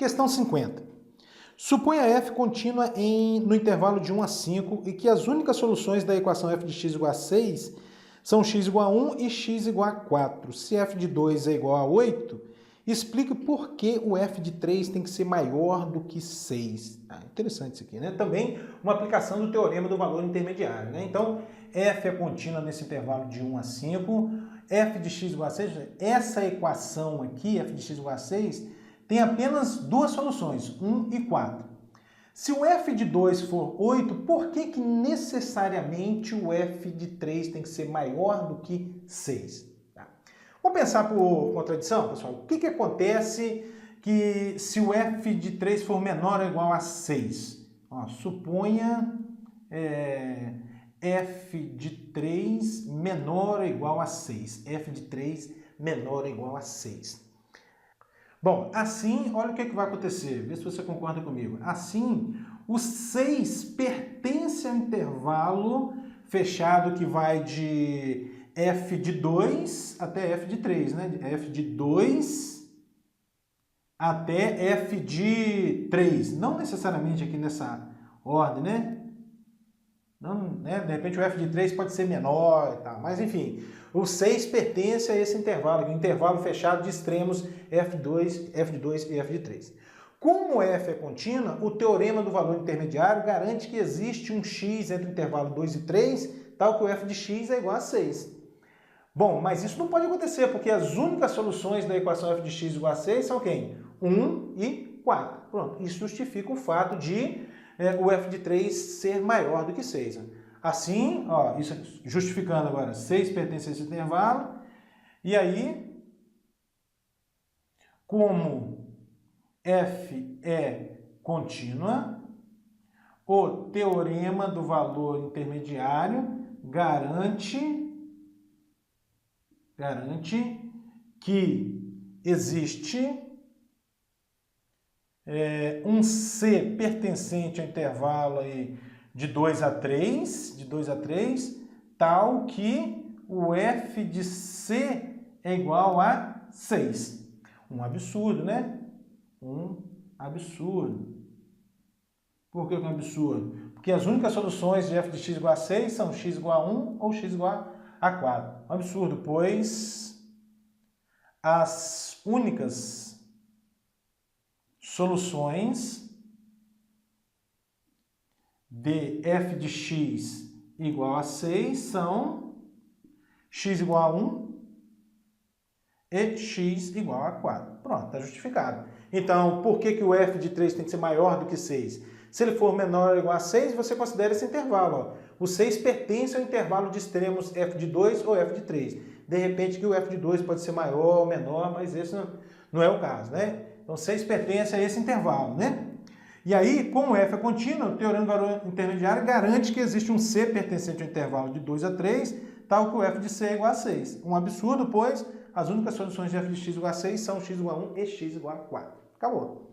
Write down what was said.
Questão 50. Suponha f contínua no intervalo de 1 a 5 e que as únicas soluções da equação f de x igual a 6 são x igual a 1 e x igual a 4. Se f de 2 é igual a 8, explique por que o f de 3 tem que ser maior do que 6. Interessante isso aqui, né? Também uma aplicação do teorema do valor intermediário, né? Então, f é contínua nesse intervalo de 1 a 5, f de x igual a 6, essa equação aqui, f de x igual a 6, tem apenas duas soluções, 1 e 4. Se o f de 2 for 8, por que necessariamente o f de 3 tem que ser maior do que 6? Tá? Vamos pensar por contradição, pessoal? O que acontece que se o f de 3 for menor ou igual a 6? Ó, suponha f de 3 menor ou igual a 6. f de 3 menor ou igual a 6. Bom, assim, olha o que vai acontecer, vê se você concorda comigo. Assim, o 6 pertence ao intervalo fechado que vai de f de 2 até f de 3, né? De f de 2 até f de 3. Não necessariamente aqui nessa ordem, né? Não, né? De repente o f de 3 pode ser menor e tal, mas enfim, o 6 pertence a esse intervalo, o intervalo fechado de extremos f2 e f de 3. Como f é contínua, o teorema do valor intermediário garante que existe um x entre o intervalo 2 e 3, tal que o f de x é igual a 6. Bom, mas isso não pode acontecer, porque as únicas soluções da equação f de x igual a 6 são quem? 1 e 4. Pronto, isso justifica o fato de o f de 3 ser maior do que 6. Assim, ó, isso justificando agora, 6 pertence a esse intervalo, e aí, como f é contínua, o teorema do valor intermediário garante que existe um C pertencente ao intervalo aí de 2 a 3, tal que o f de C é igual a 6. Um absurdo, né? Um absurdo. Por que um absurdo? Porque as únicas soluções de f de x igual a 6 são x igual a 1 ou x igual a 4. Um absurdo, pois as únicas soluções de f de x igual a 6 são x igual a 1 e x igual a 4. Pronto, está justificado. Então, por que o f de 3 tem que ser maior do que 6? Se ele for menor ou igual a 6, você considera esse intervalo. Ó. O 6 pertence ao intervalo de extremos f de 2 ou f de 3. De repente, que o f de 2 pode ser maior ou menor, mas esse não é o caso, né? Então, 6 pertence a esse intervalo, né? E aí, como f é contínua, o teorema do valor intermediário garante que existe um C pertencente ao intervalo de 2 a 3, tal que o f de C é igual a 6. Um absurdo, pois as únicas soluções de f de x igual a 6 são x igual a 1 e x igual a 4. Acabou.